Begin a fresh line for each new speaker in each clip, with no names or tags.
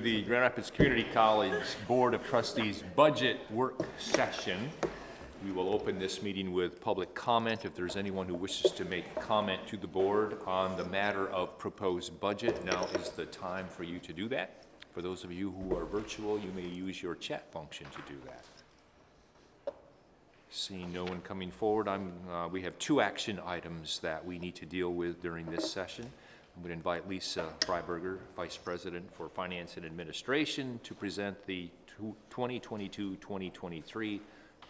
The Grand Rapids Community College Board of Trustees budget work session. We will open this meeting with public comment. If there's anyone who wishes to make comment to the board on the matter of proposed budget, now is the time for you to do that. For those of you who are virtual, you may use your chat function to do that. Seeing no one coming forward, we have two action items that we need to deal with during this session. I would invite Lisa Freiberger, Vice President for Finance and Administration, to present the 2022-2023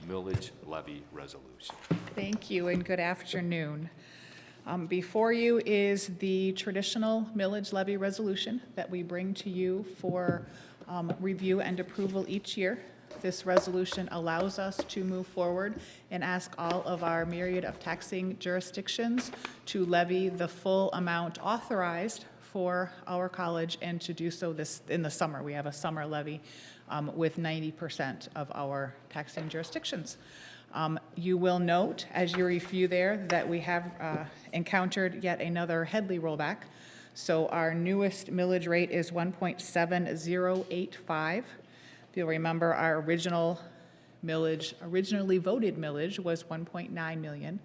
millage levy resolution.
Thank you and good afternoon. Before you is the traditional millage levy resolution that we bring to you for review and approval each year. This resolution allows us to move forward and ask all of our myriad of taxing jurisdictions to levy the full amount authorized for our college, and to do so this in the summer. We have a summer levy with 90% of our taxing jurisdictions. You will note as you review there that we have encountered yet another Headley rollback. So our newest millage rate is 1.7085. If you'll remember, our originally voted millage was 1.9 million.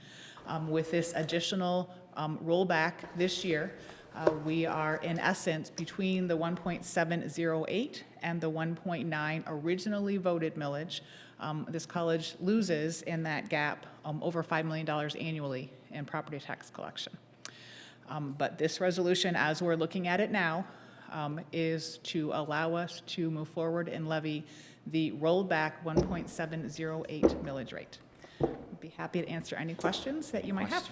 With this additional rollback this year, we are in essence between the 1.708 and the 1.9 originally voted millage. This college loses in that gap over $5 million annually in property tax collection. But this resolution, as we're looking at it now, is to allow us to move forward and levy the rollback 1.708 millage rate. I'd be happy to answer any questions that you might have.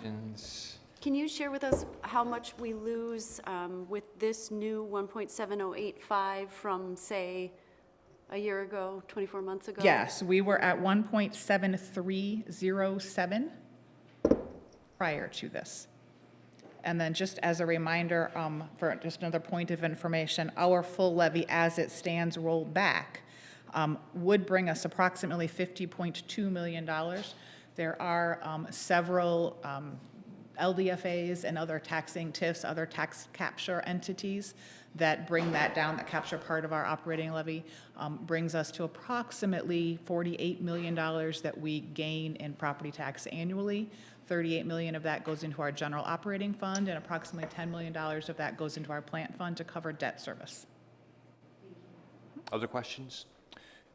Can you share with us how much we lose with this new 1.7085 from, say, a year ago, 24 months ago?
Yes, we were at 1.7307 prior to this. And then just as a reminder, for just another point of information, our full levy as it stands rolled back would bring us approximately $50.2 million. There are several LDFAs and other taxing TIFs, other tax capture entities that bring that down, that capture part of our operating levy, brings us to approximately $48 million that we gain in property tax annually. 38 million of that goes into our general operating fund, and approximately $10 million of that goes into our plant fund to cover debt service.
Other questions?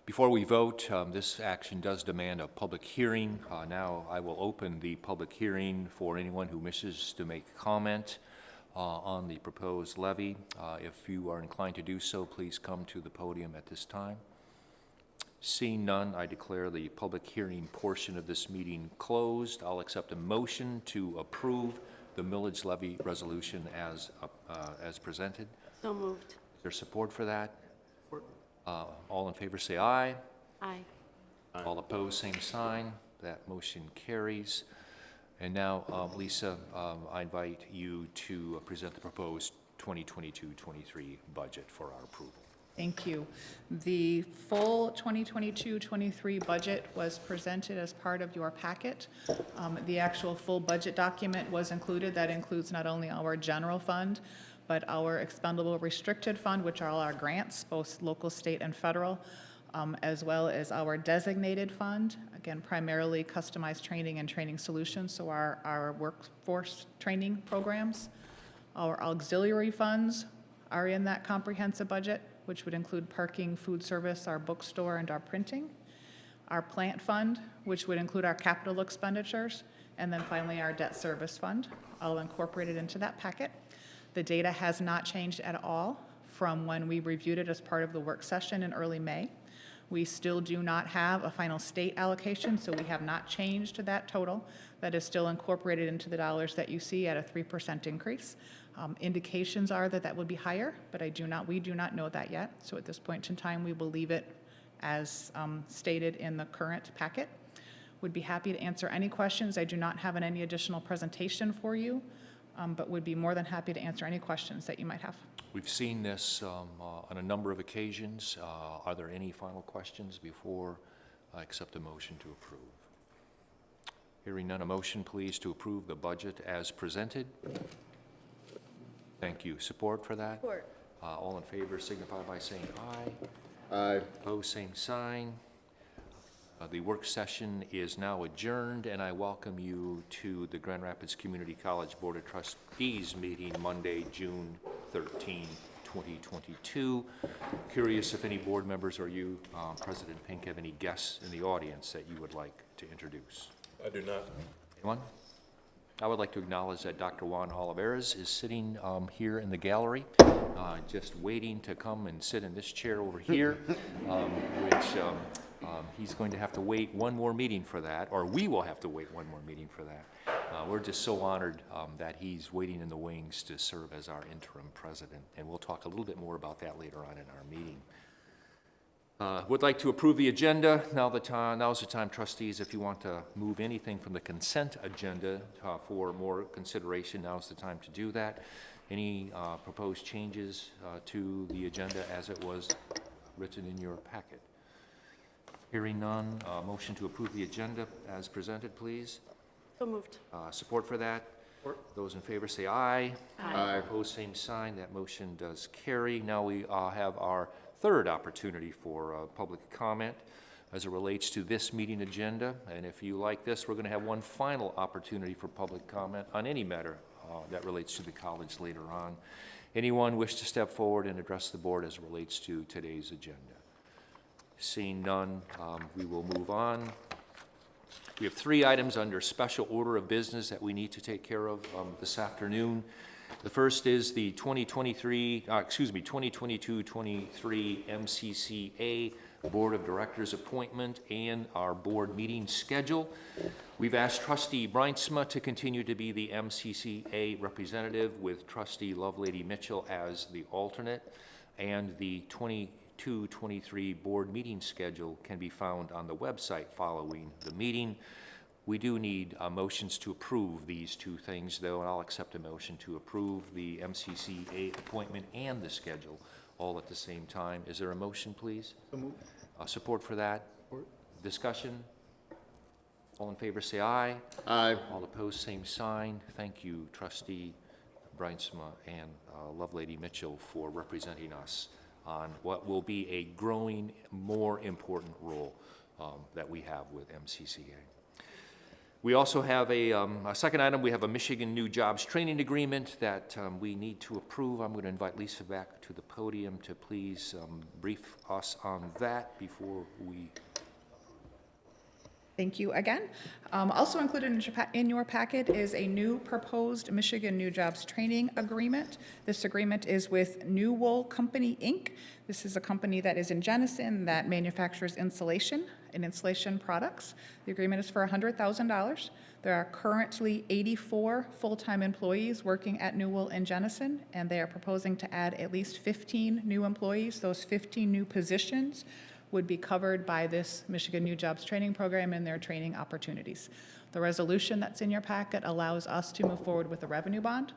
Before we vote, this action does demand a public hearing. Now I will open the public hearing for anyone who wishes to make comment on the proposed levy. If you are inclined to do so, please come to the podium at this time. Seeing none, I declare the public hearing portion of this meeting closed. I'll accept a motion to approve the millage levy resolution as presented.
So moved.
Is there support for that? All in favor say aye.
Aye.
All opposed, same sign. That motion carries. And now, Lisa, I invite you to present the proposed 2022-23 budget for our approval.
Thank you. The full 2022-23 budget was presented as part of your packet. The actual full budget document was included. That includes not only our general fund, but our expendable restricted fund, which are all our grants, both local, state, and federal, as well as our designated fund, again, primarily customized training and training solutions, so our workforce training programs. Our auxiliary funds are in that comprehensive budget, which would include parking, food service, our bookstore, and our printing. Our plant fund, which would include our capital expenditures, and then finally our debt service fund, all incorporated into that packet. The data has not changed at all from when we reviewed it as part of the work session in early May. We still do not have a final state allocation, so we have not changed that total. That is still incorporated into the dollars that you see at a 3% increase. Indications are that would be higher, but we do not know that yet. So at this point in time, we will leave it as stated in the current packet. Would be happy to answer any questions. I do not have any additional presentation for you, but would be more than happy to answer any questions that you might have.
We've seen this on a number of occasions. Are there any final questions before I accept a motion to approve? Hearing none, a motion please to approve the budget as presented. Thank you. Support for that?
Support.
All in favor signify by saying aye.
Aye.
Opposed, same sign. The work session is now adjourned, and I welcome you to the Grand Rapids Community College Board of Trustees meeting Monday, June 13, 2022. Curious if any board members or you, President Pink, have any guests in the audience that you would like to introduce?
I do not.
Anyone? I would like to acknowledge that Dr. Juan Oliveras is sitting here in the gallery, just waiting to come and sit in this chair over here, which he's going to have to wait one more meeting for that, or we will have to wait one more meeting for that. We're just so honored that he's waiting in the wings to serve as our interim president, and we'll talk a little bit more about that later on in our meeting. Would like to approve the agenda. Now's the time, trustees, if you want to move anything from the consent agenda for more consideration, now's the time to do that. Any proposed changes to the agenda as it was written in your packet? Hearing none, motion to approve the agenda as presented, please.
So moved.
Support for that? Those in favor say aye.
Aye.
Opposed, same sign. That motion does carry. Now we have our third opportunity for public comment as it relates to this meeting agenda. And if you like this, we're going to have one final opportunity for public comment on any matter that relates to the college later on. Anyone wish to step forward and address the board as it relates to today's agenda? Seeing none, we will move on. We have 3 items under special order of business that we need to take care of this afternoon. The first is the 2022-23 MCCA Board of Directors appointment and our board meeting schedule. We've asked Trustee Breinsma to continue to be the MCCA representative with Trustee Lovelady Mitchell as the alternate, and the 22-23 board meeting schedule can be found on the website following the meeting. We do need motions to approve these 2 things, though, and I'll accept a motion to approve the MCCA appointment and the schedule all at the same time. Is there a motion, please? Support for that? Discussion? All in favor say aye.
Aye.
All opposed, same sign. Thank you, Trustee Breinsma and Lovelady Mitchell, for representing us on what will be a growing, more important role that we have with MCCA. We also have a second item. We have a Michigan New Jobs Training Agreement that we need to approve. I'm going to invite Lisa back to the podium to please brief us on that before we.
Thank you again. Also included in your packet is a new proposed Michigan New Jobs Training Agreement. This agreement is with New Wool Company, Inc. This is a company that is in Jenison that manufactures insulation and insulation products. The agreement is for $100,000. There are currently 84 full-time employees working at New Wool in Jenison, and they are proposing to add at least 15 new employees. Those 15 new positions would be covered by this Michigan New Jobs Training Program and their training opportunities. The resolution that's in your packet allows us to move forward with a revenue bond.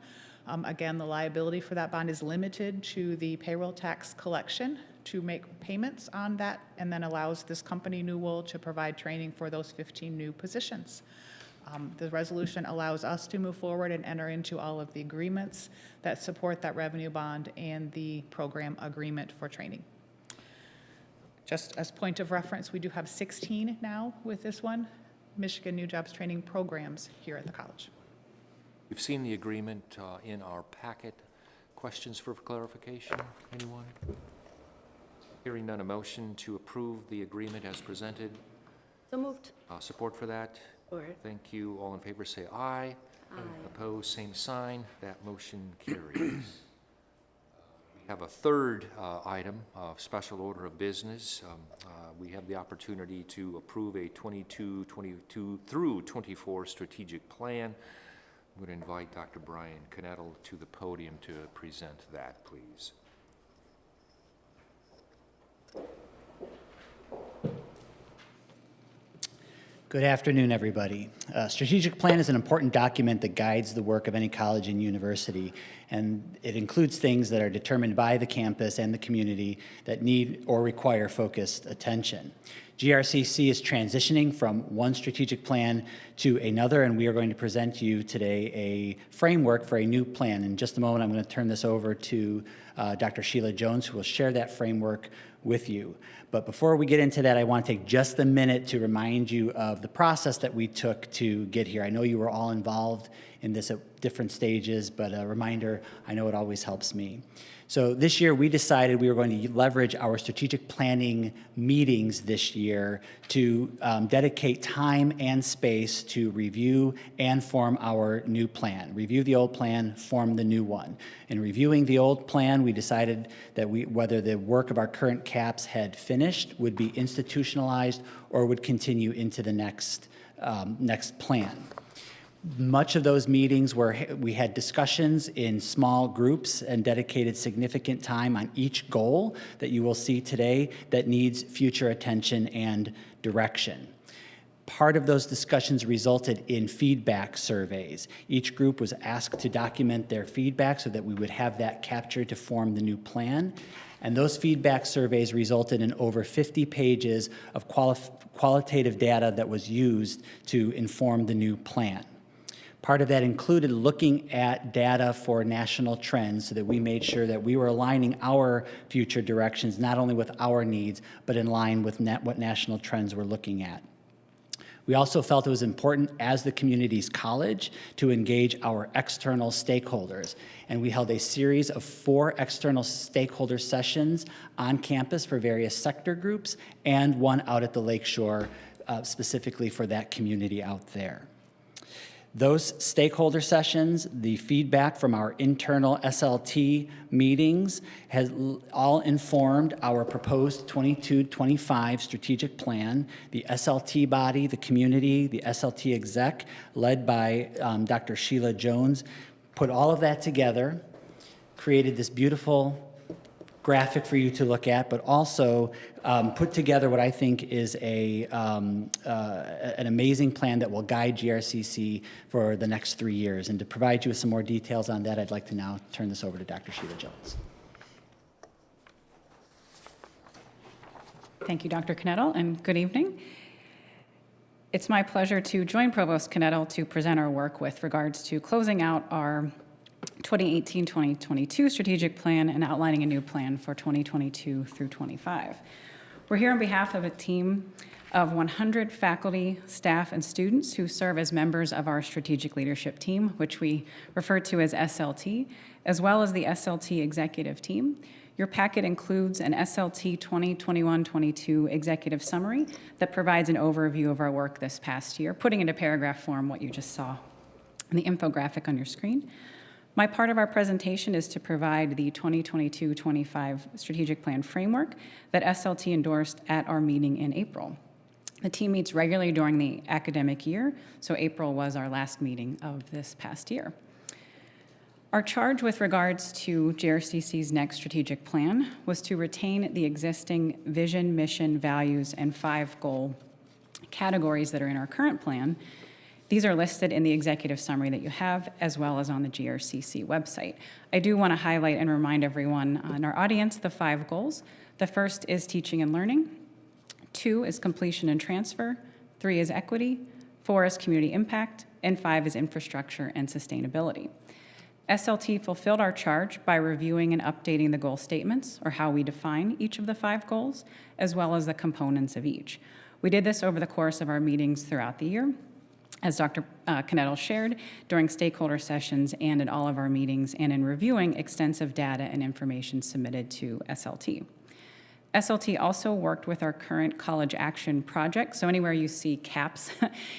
Again, the liability for that bond is limited to the payroll tax collection to make payments on that, and then allows this company, New Wool, to provide training for those 15 new positions. The resolution allows us to move forward and enter into all of the agreements that support that revenue bond and the program agreement for training. Just as point of reference, we do have 16 now with this one, Michigan New Jobs Training programs here at the college.
We've seen the agreement in our packet. Questions for clarification? Anyone? Hearing none, a motion to approve the agreement as presented.
So moved.
Support for that?
Support.
Thank you. All in favor say aye.
Aye.
Opposed, same sign. That motion carries. We have a third item of special order of business. We have the opportunity to approve a 22 through 24 strategic plan. I'm going to invite Dr. Brian Knettel to the podium to present that, please.
Good afternoon, everybody. Strategic plan is an important document that guides the work of any college and university, and it includes things that are determined by the campus and the community that need or require focused attention. GRCC is transitioning from one strategic plan to another, and we are going to present to you today a framework for a new plan. In just a moment, I'm going to turn this over to Dr. Sheila Jones, who will share that framework with you. But before we get into that, I want to take just a minute to remind you of the process that we took to get here. I know you were all involved in this at different stages, but a reminder, I know it always helps me. So this year, we decided we were going to leverage our strategic planning meetings this year to dedicate time and space to review and form our new plan. Review the old plan, form the new one. In reviewing the old plan, we decided that whether the work of our current CAPS had finished, would be institutionalized, or would continue into the next plan. Much of those meetings we had discussions in small groups and dedicated significant time on each goal that you will see today that needs future attention and direction. Part of those discussions resulted in feedback surveys. Each group was asked to document their feedback so that we would have that captured to form the new plan. And those feedback surveys resulted in over 50 pages of qualitative data that was used to inform the new plan. Part of that included looking at data for national trends so that we made sure that we were aligning our future directions not only with our needs, but in line with what national trends we're looking at. We also felt it was important as the community's college to engage our external stakeholders. And we held a series of 4 external stakeholder sessions on campus for various sector groups and one out at the Lakeshore specifically for that community out there. Those stakeholder sessions, the feedback from our internal SLT meetings has all informed our proposed 22-25 strategic plan. The SLT body, the community, the SLT exec, led by Dr. Sheila Jones, put all of that together, created this beautiful graphic for you to look at, but also put together what I think is an amazing plan that will guide GRCC for the next 3 years. And to provide you with some more details on that, I'd like to now turn this over to Dr. Sheila Jones.
Thank you, Dr. Knettel, and good evening. It's my pleasure to join Provost Knettel to present our work with regards to closing out our 2018-2022 strategic plan and outlining a new plan for 2022 through 25. We're here on behalf of a team of 100 faculty, staff, and students who serve as members of our strategic leadership team, which we refer to as SLT, as well as the SLT executive team. Your packet includes an SLT 2021-22 executive summary that provides an overview of our work this past year, putting into paragraph form what you just saw in the infographic on your screen. My part of our presentation is to provide the 2022-25 strategic plan framework that SLT endorsed at our meeting in April. The team meets regularly during the academic year, so April was our last meeting of this past year. Our charge with regards to GRCC's next strategic plan was to retain the existing vision, mission, values, and 5 goal categories that are in our current plan. These are listed in the executive summary that you have, as well as on the GRCC website. I do want to highlight and remind everyone in our audience the 5 goals. The first is teaching and learning. 2 is completion and transfer. 3 is equity. 4 is community impact. And 5 is infrastructure and sustainability. SLT fulfilled our charge by reviewing and updating the goal statements, or how we define each of the 5 goals, as well as the components of each. We did this over the course of our meetings throughout the year, as Dr. Knettel shared, during stakeholder sessions and in all of our meetings, and in reviewing extensive data and information submitted to SLT. SLT also worked with our current College Action Project. So anywhere you see CAPS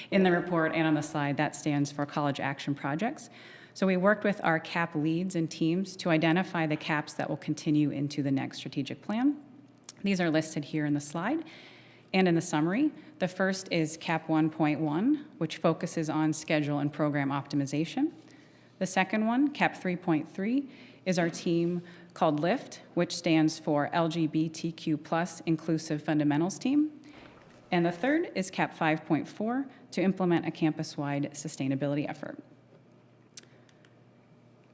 in the report and on the slide, that stands for College Action Projects. So we worked with our CAP leads and teams to identify the CAPs that will continue into the next strategic plan. These are listed here in the slide and in the summary. The first is CAP 1.1, which focuses on schedule and program optimization. The second one, CAP 3.3, is our team called LIFT, which stands for LGBTQ+ Inclusive Fundamentals Team. And the third is CAP 5.4, to implement a campus-wide sustainability effort.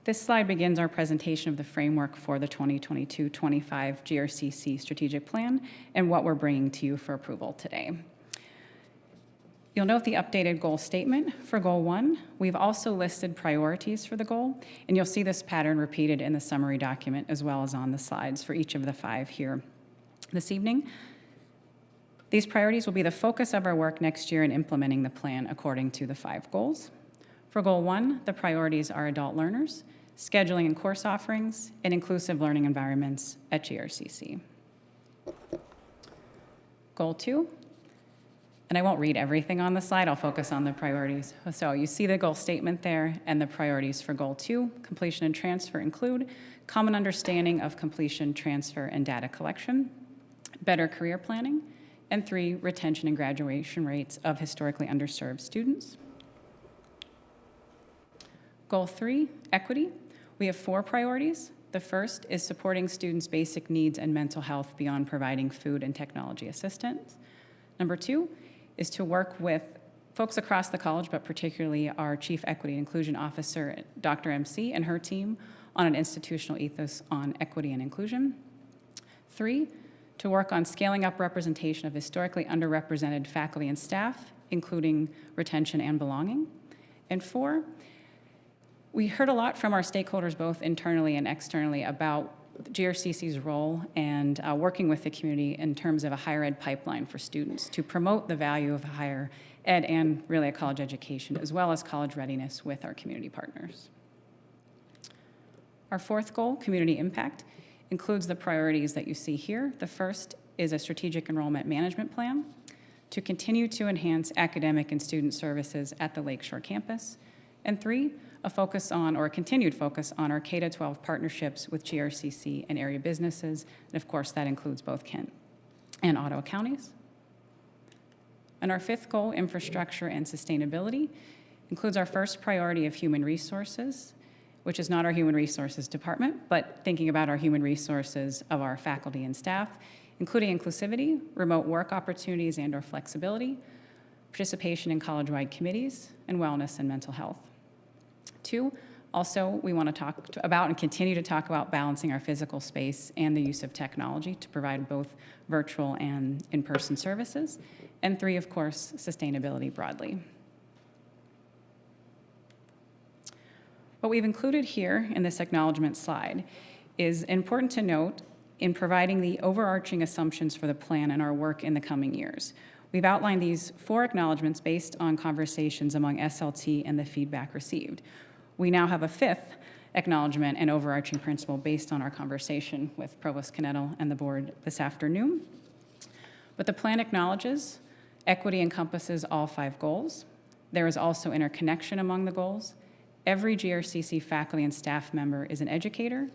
This slide begins our presentation of the framework for the 2022-25 GRCC strategic plan and what we're bringing to you for approval today. You'll note the updated goal statement for Goal 1. We've also listed priorities for the goal, and you'll see this pattern repeated in the summary document as well as on the slides for each of the 5 here this evening. These priorities will be the focus of our work next year in implementing the plan according to the 5 goals. For Goal 1, the priorities are adult learners, scheduling and course offerings, and inclusive learning environments at GRCC. Goal 2, and I won't read everything on the slide, I'll focus on the priorities. So you see the goal statement there, and the priorities for Goal 2, completion and transfer include common understanding of completion, transfer, and data collection, better career planning, and 3, retention and graduation rates of historically underserved students. Goal 3, equity. We have 4 priorities. The first is supporting students' basic needs and mental health beyond providing food and technology assistance. Number 2 is to work with folks across the college, but particularly our Chief Equity and Inclusion Officer, Dr. MC, and her team on an institutional ethos on equity and inclusion. 3, to work on scaling up representation of historically underrepresented faculty and staff, including retention and belonging. And 4, we heard a lot from our stakeholders, both internally and externally, about GRCC's role and working with the community in terms of a higher ed pipeline for students to promote the value of higher ed and really a college education, as well as college readiness with our community partners. Our 4th goal, community impact, includes the priorities that you see here. The first is a strategic enrollment management plan to continue to enhance academic and student services at the Lakeshore campus. And 3, a focus on, or a continued focus on, our K-12 partnerships with GRCC and area businesses, and of course that includes both Kent and Ottawa counties. And our 5th goal, infrastructure and sustainability, includes our first priority of human resources, which is not our human resources department, but thinking about our human resources of our faculty and staff, including inclusivity, remote work opportunities and/or flexibility, participation in college-wide committees, and wellness and mental health. 2, also, we want to talk about and continue to talk about balancing our physical space and the use of technology to provide both virtual and in-person services. And 3, of course, sustainability broadly. What we've included here in this acknowledgement slide is important to note in providing the overarching assumptions for the plan and our work in the coming years. We've outlined these 4 acknowledgements based on conversations among SLT and the feedback received. We now have a 5th acknowledgement and overarching principle based on our conversation with Provost Knettel and the board this afternoon. But the plan acknowledges equity encompasses all 5 goals. There is also interconnection among the goals. Every GRCC faculty and staff member is an educator.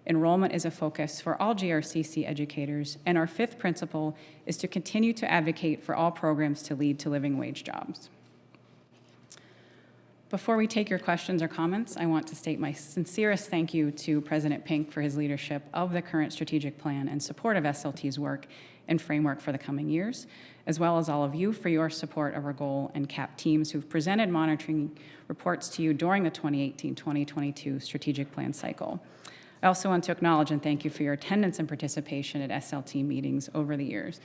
Enrollment is a focus for all GRCC educators, and our 5th principle is to continue to advocate for all programs to lead to living wage jobs. Before we take your questions or comments, I want to state my sincerest thank you to President Pink for his leadership of the current strategic plan and support of SLT's work and framework for the coming years, as well as all of you for your support of our goal and CAP teams who've presented monitoring reports to you during the 2018-2022 strategic plan cycle. I also want to acknowledge and thank you for your attendance and participation at SLT meetings over the years.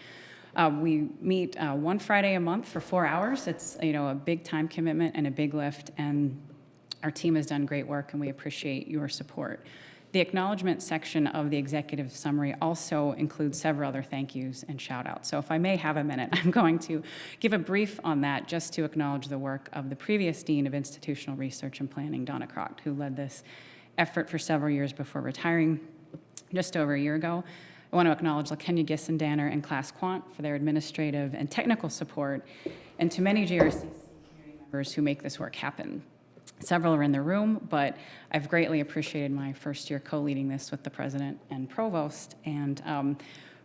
We meet 1 Friday a month for 4 hours. It's a big time commitment and a big lift, and our team has done great work, and we appreciate your support. The acknowledgement section of the executive summary also includes several other thank yous and shout outs. So if I may have a minute, I'm going to give a brief on that just to acknowledge the work of the previous Dean of Institutional Research and Planning, Donna Crocht, who led this effort for several years before retiring just over a year ago. I want to acknowledge LaKenya Gissendanner and Class Quant for their administrative and technical support, and to many GRCC community members who make this work happen. Several are in the room, but I've greatly appreciated my first year co-leading this with the president and provost, and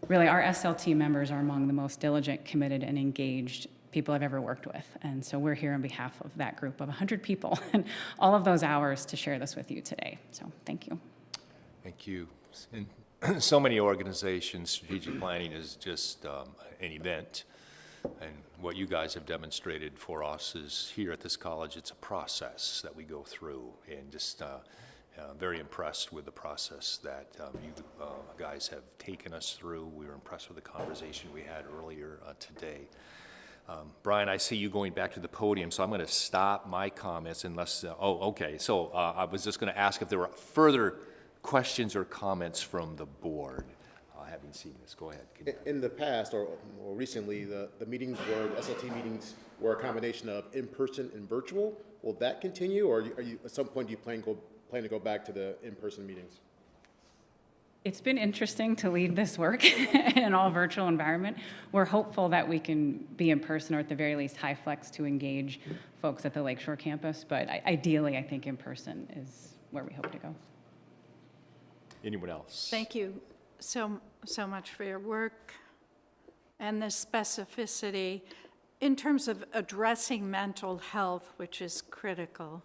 really our SLT members are among the most diligent, committed, and engaged people I've ever worked with. And so we're here on behalf of that group of 100 people and all of those hours to share this with you today. So thank you.
Thank you. In so many organizations, strategic planning is just an event. And what you guys have demonstrated for us is here at this college, it's a process that we go through. And just very impressed with the process that you guys have taken us through. We were impressed with the conversation we had earlier today. Brian, I see you going back to the podium, so I'm going to stop my comments unless, okay. So I was just going to ask if there were further questions or comments from the board. Having seen this, go ahead.
In the past, or more recently, the meetings were, SLT meetings were a combination of in-person and virtual. Will that continue, or are you at some point, do you plan to go back to the in-person meetings?
It's been interesting to lead this work in an all-virtual environment. We're hopeful that we can be in person, or at the very least, high flex to engage folks at the Lakeshore campus, but ideally, I think in person is where we hope to go.
Anyone else?
Thank you so much for your work and the specificity in terms of addressing mental health, which is critical.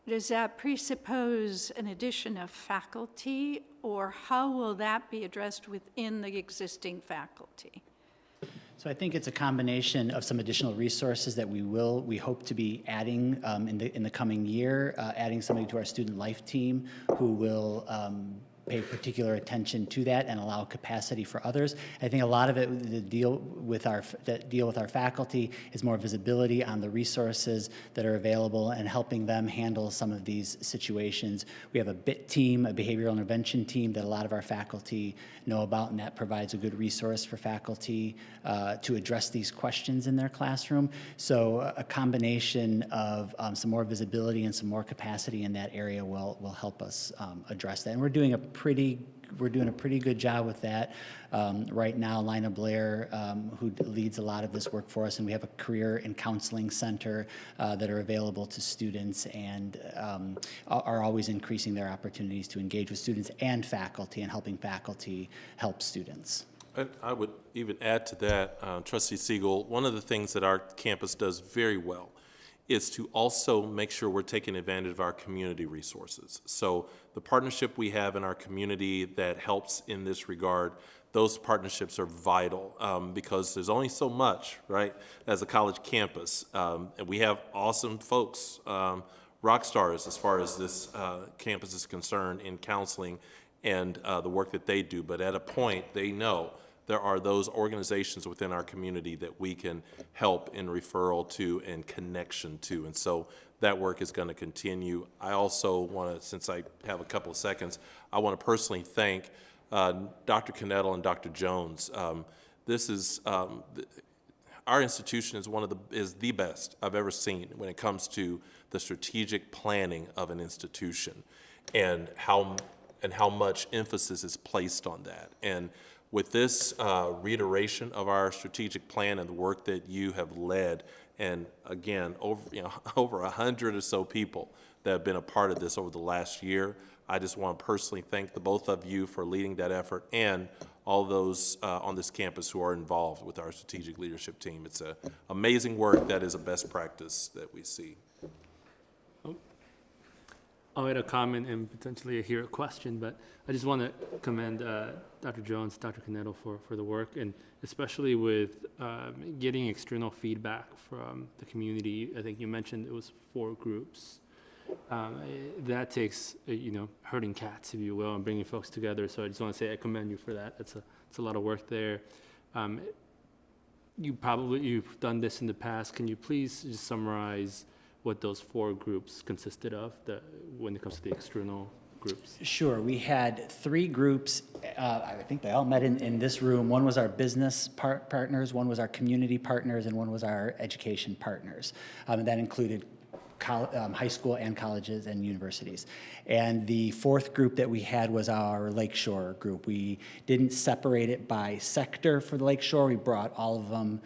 Does that presuppose an addition of faculty, or how will that be addressed within the existing faculty?
So I think it's a combination of some additional resources that we hope to be adding in the coming year, adding somebody to our student life team who will pay particular attention to that and allow capacity for others. I think a lot of it, the deal with our faculty is more visibility on the resources that are available and helping them handle some of these situations. We have a BIT team, a behavioral intervention team, that a lot of our faculty know about, and that provides a good resource for faculty to address these questions in their classroom. So a combination of some more visibility and some more capacity in that area will help us address that. And we're doing a pretty good job with that. Right now, Lina Blair, who leads a lot of this work for us, and we have a career and counseling center that are available to students and are always increasing their opportunities to engage with students and faculty, and helping faculty help students.
I would even add to that, Trustee Siegel, one of the things that our campus does very well is to also make sure we're taking advantage of our community resources. So the partnership we have in our community that helps in this regard, those partnerships are vital because there's only so much, right, as a college campus. And we have awesome folks, rock stars as far as this campus is concerned in counseling and the work that they do. But at a point, they know there are those organizations within our community that we can help in referral to and connection to. And so that work is going to continue. I also want to, since I have a couple of seconds, I want to personally thank Dr. Knettel and Dr. Jones. This is, our institution is the best I've ever seen when it comes to the strategic planning of an institution and how much emphasis is placed on that. And with this reiteration of our strategic plan and the work that you have led, and again, over 100 or so people that have been a part of this over the last year, I just want to personally thank the both of you for leading that effort and all those on this campus who are involved with our strategic leadership team. It's an amazing work that is a best practice that we see.
I'll add a comment and potentially hear a question, but I just want to commend Dr. Jones, Dr. Knettel for the work, and especially with getting external feedback from the community. I think you mentioned it was 4 groups. That takes, herding cats, if you will, and bringing folks together. So I just want to say I commend you for that. It's a lot of work there. You've done this in the past. Can you please just summarize what those 4 groups consisted of when it comes to the external groups?
Sure. We had 3 groups. I think they all met in this room. One was our business partners, one was our community partners, and one was our education partners. And that included high school and colleges and universities. And the 4th group that we had was our Lakeshore group. We didn't separate it by sector for the Lakeshore. We brought all of them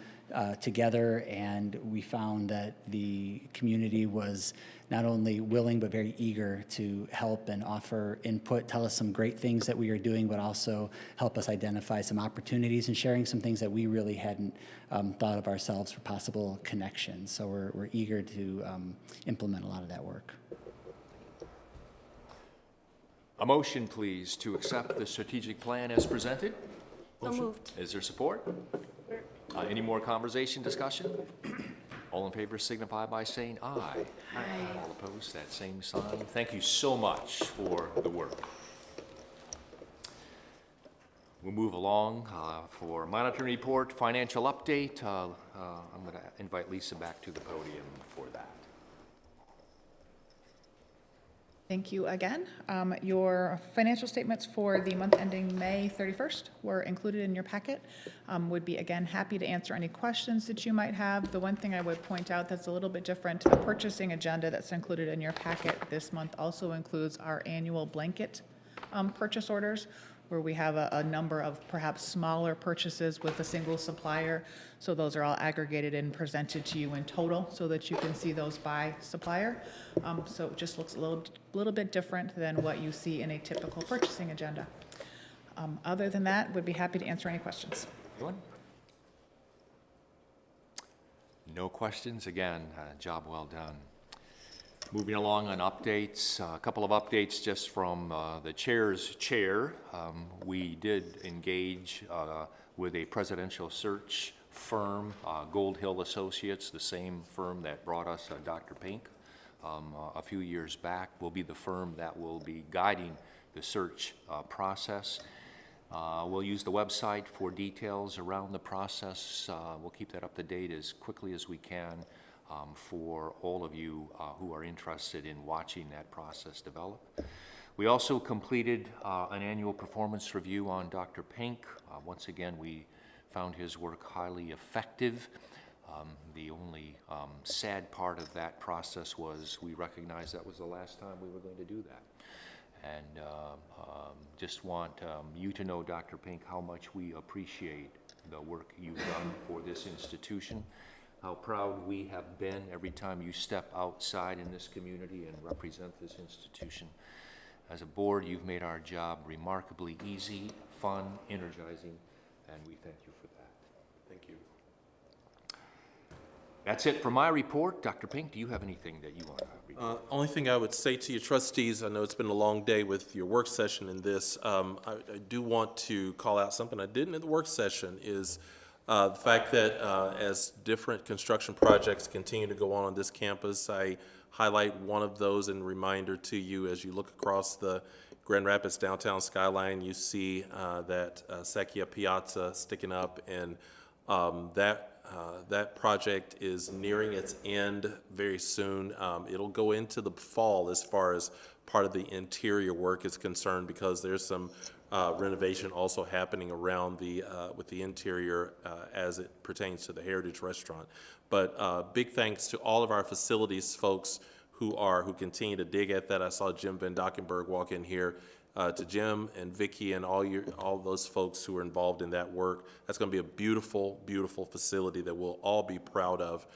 together, and we found that the community was not only willing but very eager to help and offer input, tell us some great things that we are doing, but also help us identify some opportunities and sharing some things that we really hadn't thought of ourselves for possible connections. So we're eager to implement a lot of that work.
A motion, please, to accept the strategic plan as presented.
So moved.
Is there support? Any more conversation, discussion? All in favor signify by saying aye. Aye. All opposed, that same sign. Thank you so much for the work. We'll move along for monitoring report, financial update. I'm going to invite Lisa back to the podium for that.
Thank you again. Your financial statements for the month ending May 31st were included in your packet. Would be, again, happy to answer any questions that you might have. The one thing I would point out that's a little bit different, the purchasing agenda that's included in your packet this month also includes our annual blanket purchase orders, where we have a number of perhaps smaller purchases with a single supplier. So those are all aggregated and presented to you in total so that you can see those by supplier. So it just looks a little bit different than what you see in a typical purchasing agenda. Other than that, would be happy to answer any questions.
Anyone? No questions? Again, job well done. Moving along on updates, a couple of updates just from the chair's chair. We did engage with a presidential search firm, Gold Hill Associates, the same firm that brought us Dr. Pink a few years back, will be the firm that will be guiding the search process. We'll use the website for details around the process. We'll keep that up to date as quickly as we can. For all of you who are interested in watching that process develop. We also completed an annual performance review on Dr. Pink. Once again, we found his work highly effective. The only sad part of that process was we recognized that was the last time we were going to do that. And just want you to know, Dr. Pink, how much we appreciate the work you've done for this institution. How proud we have been every time you step outside in this community and represent this institution. As a board, you've made our job remarkably easy, fun, energizing, and we thank you for that. Thank you. That's it for my report. Dr. Pink, do you have anything that you want to report?
Only thing I would say to you trustees, I know it's been a long day with your work session in this. I do want to call out something I didn't in the work session is the fact that as different construction projects continue to go on this campus, I highlight one of those and reminder to you as you look across the Grand Rapids downtown skyline, you see that Secchia Piazza sticking up, and that project is nearing its end very soon. It'll go into the fall as far as part of the interior work is concerned, because there's some renovation also happening around with the interior as it pertains to the Heritage Restaurant. But big thanks to all of our facilities folks who continue to dig at that. I saw Jim Van Dockenberg walk in here. To Jim and Vicki and all those folks who are involved in that work. That's going to be a beautiful, beautiful facility that we'll all be proud of.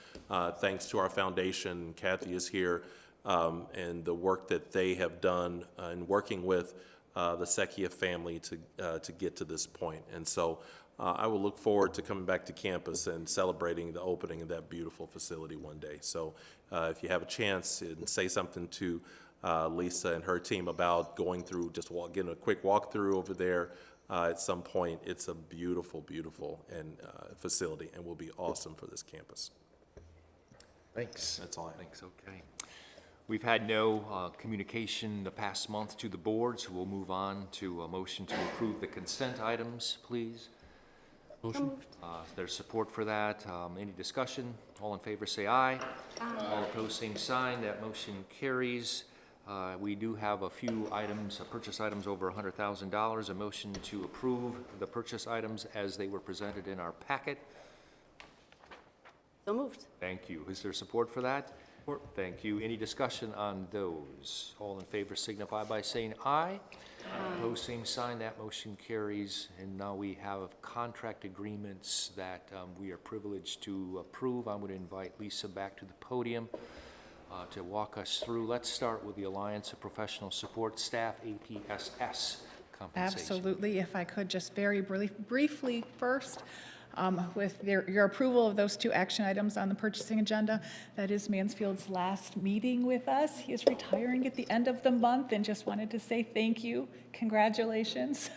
Thanks to our foundation, Kathy is here, and the work that they have done in working with the Secchia family to get to this point. And so I will look forward to coming back to campus and celebrating the opening of that beautiful facility one day. So if you have a chance, and say something to Lisa and her team about going through, getting a quick walkthrough over there at some point. It's a beautiful, beautiful facility, and will be awesome for this campus.
Thanks.
That's all I have.
Thanks, okay. We've had no communication the past month to the board, so we'll move on to a motion to approve the consent items, please.
Motion?
There's support for that. Any discussion? All in favor say aye. All opposed, same sign. That motion carries. We do have a few items, purchase items over $100,000. A motion to approve the purchase items as they were presented in our packet.
So moved.
Thank you. Is there support for that? Support. Thank you. Any discussion on those? All in favor signify by saying aye. Opposed, same sign. That motion carries. And now we have contract agreements that we are privileged to approve. I'm going to invite Lisa back to the podium to walk us through. Let's start with the Alliance of Professional Support Staff, APSS compensation.
Absolutely. If I could just very briefly first, with your approval of those two action items on the purchasing agenda, that is Mansfield's last meeting with us. He is retiring at the end of the month, and just wanted to say thank you. Congratulations.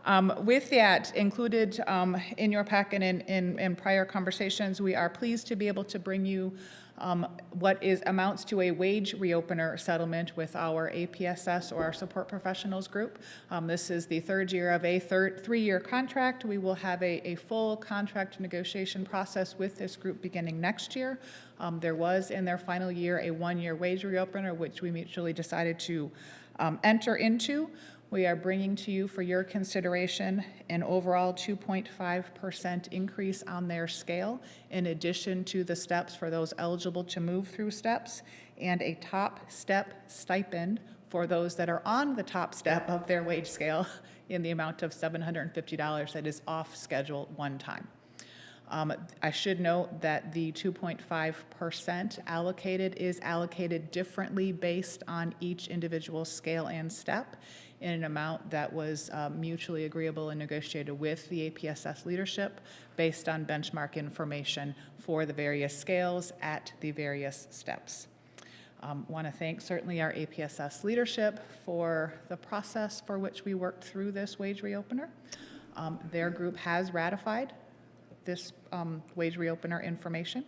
With that included in your packet and in prior conversations, we are pleased to be able to bring you what amounts to a wage reopener settlement with our APSS or our support professionals group. This is the third year of a three-year contract. We will have a full contract negotiation process with this group beginning next year. There was in their final year a one-year wage reopener, which we mutually decided to enter into. We are bringing to you for your consideration an overall 2.5% increase on their scale, in addition to the steps for those eligible to move through steps, and a top step stipend for those that are on the top step of their wage scale in the amount of $750 that is off schedule one time. I should note that the 2.5% allocated is allocated differently based on each individual scale and step in an amount that was mutually agreeable and negotiated with the APSS leadership based on benchmark information for the various scales at the various steps. Want to thank certainly our APSS leadership for the process for which we worked through this wage reopener. Their group has ratified this wage reopener information.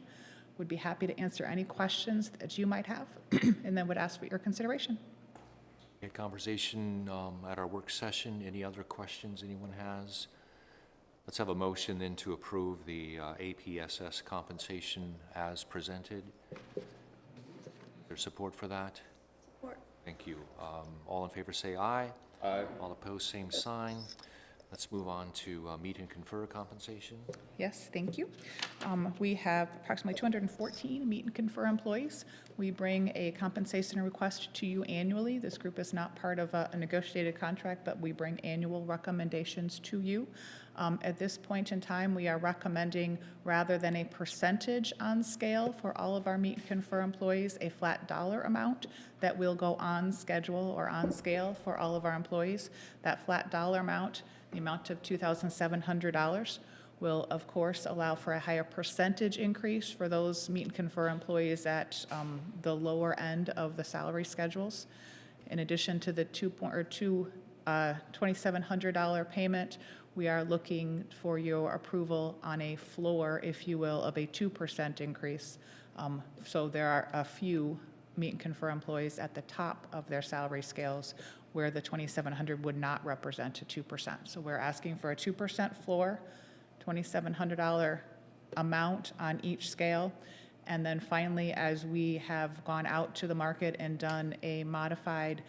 Would be happy to answer any questions that you might have, and then would ask for your consideration.
A conversation at our work session. Any other questions anyone has? Let's have a motion then to approve the APSS compensation as presented. Is there support for that?
Support.
Thank you. All in favor say aye.
Aye.
All opposed, same sign. Let's move on to meet and confer compensation.
Yes, thank you. We have approximately 214 meet and confer employees. We bring a compensation request to you annually. This group is not part of a negotiated contract, but we bring annual recommendations to you. At this point in time, we are recommending, rather than a percentage on scale for all of our meet and confer employees, a flat dollar amount that will go on schedule or on scale for all of our employees. That flat dollar amount, the amount of $2,700, will of course allow for a higher percentage increase for those meet and confer employees at the lower end of the salary schedules. In addition to the $2,700 payment, we are looking for your approval on a floor, if you will, of a 2% increase. So there are a few meet and confer employees at the top of their salary scales where the $2,700 would not represent a 2%. So we're asking for a 2% floor, $2,700 amount on each scale. And then finally, as we have gone out to the market and done a modified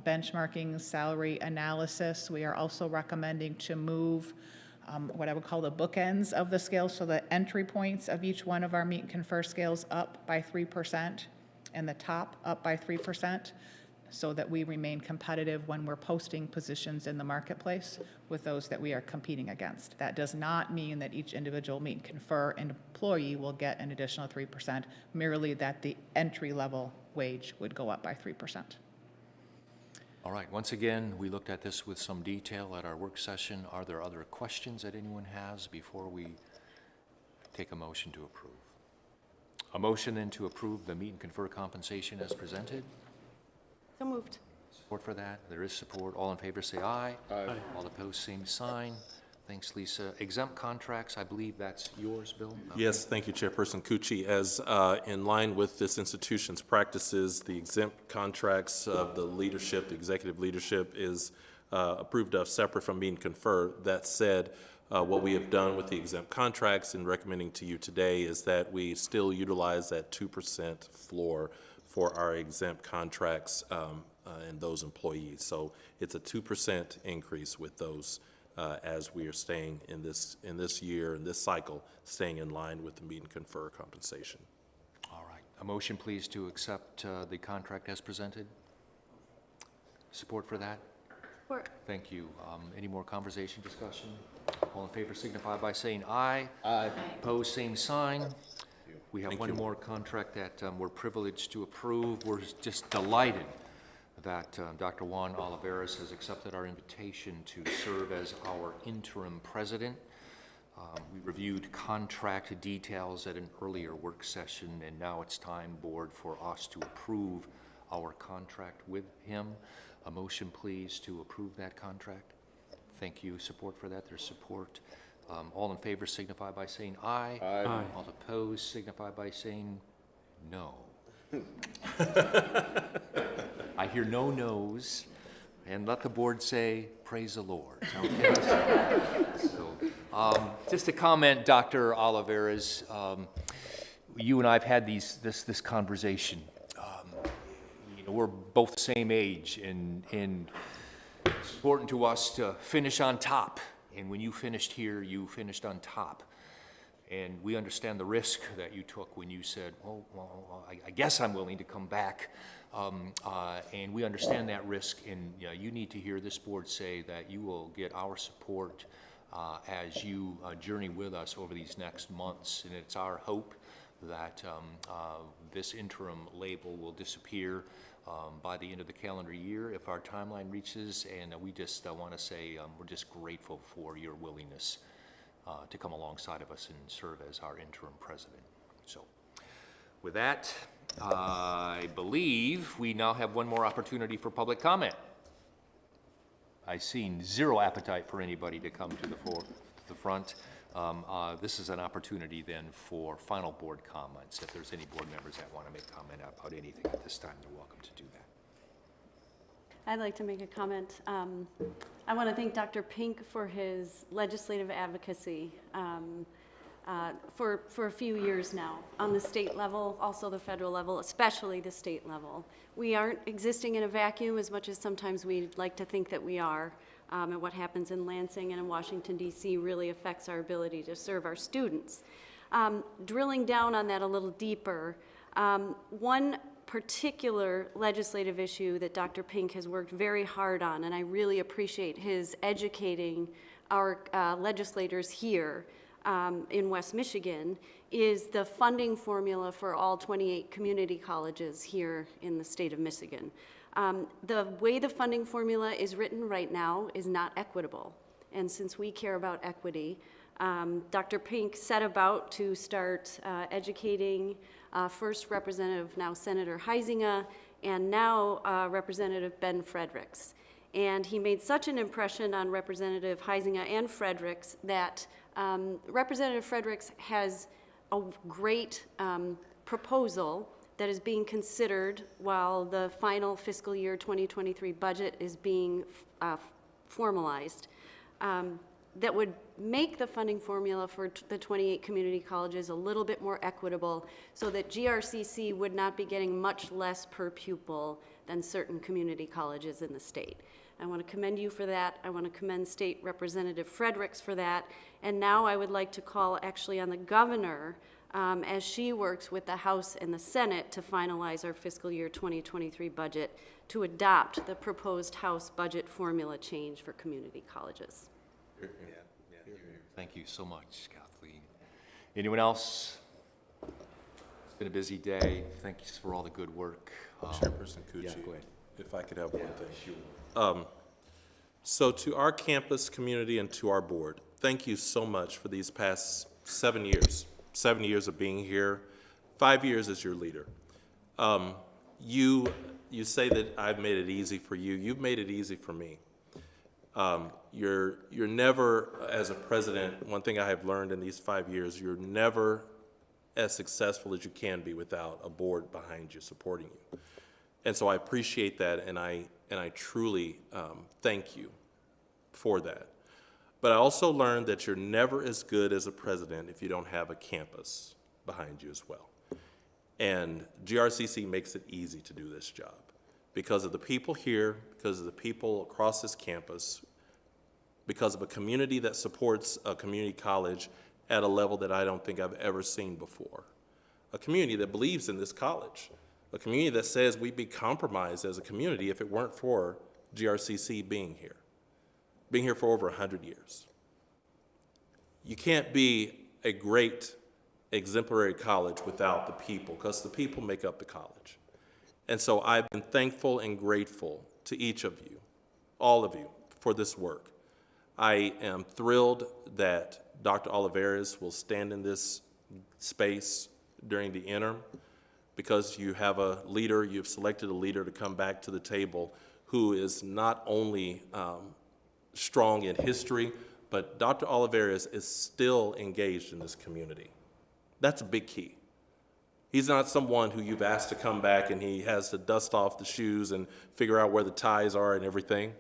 benchmarking salary analysis, we are also recommending to move what I would call the bookends of the scale, so the entry points of each one of our meet and confer scales up by 3% and the top up by 3%, so that we remain competitive when we're posting positions in the marketplace with those that we are competing against. That does not mean that each individual meet and confer employee will get an additional 3%, merely that the entry-level wage would go up by 3%.
All right, once again, we looked at this with some detail at our work session. Are there other questions that anyone has before we take a motion to approve? A motion then to approve the meet and confer compensation as presented.
So moved.
Support for that? There is support. All in favor say aye.
Aye.
All opposed, same sign. Thanks, Lisa. Exempt contracts, I believe that's yours, Bill? Okay.
Yes, thank you, Chairperson Cucci. As in line with this institution's practices, the exempt contracts of the leadership, the executive leadership, is approved of separate from being conferred. That said, what we have done with the exempt contracts and recommending to you today is that we still utilize that 2% floor for our exempt contracts and those employees. So it's a 2% increase with those as we are staying in this year, in this cycle, staying in line with the meet and confer compensation.
All right. A motion, please, to accept the contract as presented. Support for that?
Support.
Thank you. Any more conversation, discussion? All in favor signify by saying aye.
Aye.
Opposed, same sign. We have
Thank
one
you.
more contract that we're privileged to approve. We're just delighted that Dr. Juan Oliveras has accepted our invitation to serve as our interim president. We reviewed contract details at an earlier work session, and now it's time, board, for us to approve our contract with him. A motion, please, to approve that contract. Thank you. Support for that. There's support. All in favor signify by saying aye.
Aye.
All opposed signify by saying no. I hear no no's, and let the board say, praise the Lord. Okay? So, just a comment, Dr. Oliveras, you and I have had this conversation. We're both the same age, and it's important to us to finish on top. And when you finished here, you finished on top. And we understand the risk that you took when you said, well, I guess I'm willing to come back. And we understand that risk, and you need to hear this board say that you will get our support as you journey with us over these next months. And it's our hope that this interim label will disappear by the end of the calendar year if our timeline reaches. And we just want to say we're just grateful for your willingness to come alongside of us and serve as our interim president. So with that, I believe we now have one more opportunity for public comment. I've seen zero appetite for anybody to come to the front. This is an opportunity then for final board comments. If there's any board members that want to make comment about anything at this time, they're welcome to do that.
I'd like to make a comment. I want to thank Dr. Pink for his legislative advocacy for a few years now on the state level, also the federal level, especially the state level. We aren't existing in a vacuum as much as sometimes we'd like to think that we are. And what happens in Lansing and in Washington, D.C. really affects our ability to serve our students. Drilling down on that a little deeper, one particular legislative issue that Dr. Pink has worked very hard on, and I really appreciate his educating our legislators here in West Michigan, is the funding formula for all 28 community colleges here in the state of Michigan. The way the funding formula is written right now is not equitable. And since we care about equity, Dr. Pink set about to start educating first Representative, now Senator Huizenga, and now Representative Ben Fredericks. And he made such an impression on Representative Huizenga and Fredericks that Representative Fredericks has a great proposal that is being considered while the final fiscal year 2023 budget is being formalized, that would make the funding formula for the 28 community colleges a little bit more equitable so that GRCC would not be getting much less per pupil than certain community colleges in the state. I want to commend you for that. I want to commend State Representative Fredericks for that. And now I would like to call actually on the governor as she works with the House and the Senate to finalize our fiscal year 2023 budget to adopt the proposed House budget formula change for community colleges.
Thank you so much, Kathleen. Anyone else? It's been a busy day. Thank you for all the good work.
Chairperson Cucci,
Yeah, go ahead.
if I could have one thing. So to our campus community and to our board, thank you so much for these past 7 years. 7 years of being here, 5 years as your leader. You say that I've made it easy for you. You've made it easy for me. You're never, as a president, one thing I have learned in these 5 years, you're never as successful as you can be without a board behind you, supporting you. And so I appreciate that, and I truly thank you for that. But I also learned that you're never as good as a president if you don't have a campus behind you as well. And GRCC makes it easy to do this job because of the people here, because of the people across this campus, because of a community that supports a community college at a level that I don't think I've ever seen before. A community that believes in this college. A community that says we'd be compromised as a community if it weren't for GRCC being here for over 100 years. You can't be a great exemplary college without the people, because the people make up the college. And so I've been thankful and grateful to each of you, all of you, for this work. I am thrilled that Dr. Oliveras will stand in this space during the interim, because you have a leader, you've selected a leader to come back to the table who is not only strong in history, but Dr. Olivares is still engaged in this community. That's a big key. He's not someone who you've asked to come back and he has to dust off the shoes and figure out where the ties are and everything.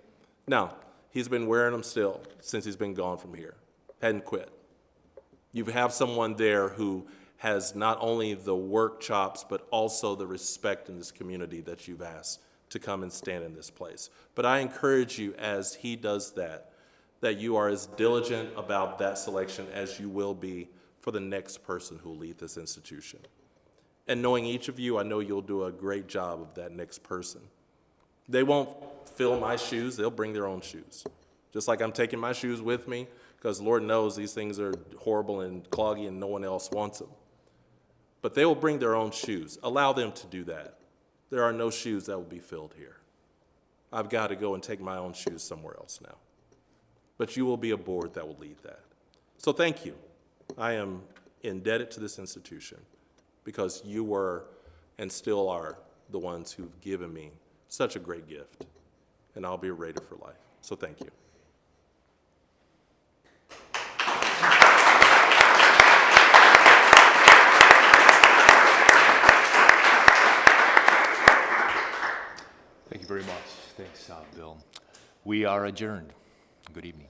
No, he's been wearing them still since he's been gone from here. Hadn't quit. You have someone there who has not only the work chops, but also the respect in this community that you've asked to come and stand in this place. But I encourage you, as he does that you are as diligent about that selection as you will be for the next person who will lead this institution. And knowing each of you, I know you'll do a great job of that next person. They won't fill my shoes, they'll bring their own shoes. Just like I'm taking my shoes with me, because Lord knows these things are horrible and cloggy and no one else wants them. But they will bring their own shoes. Allow them to do that. There are no shoes that will be filled here. I've got to go and take my own shoes somewhere else now. But you will be a board that will lead that. So thank you. I am indebted to this institution because you were and still are the ones who've given me such a great gift. And I'll be a Raider for life. So thank you.
Thank you very much. Thanks, Bill. We are adjourned. Good evening.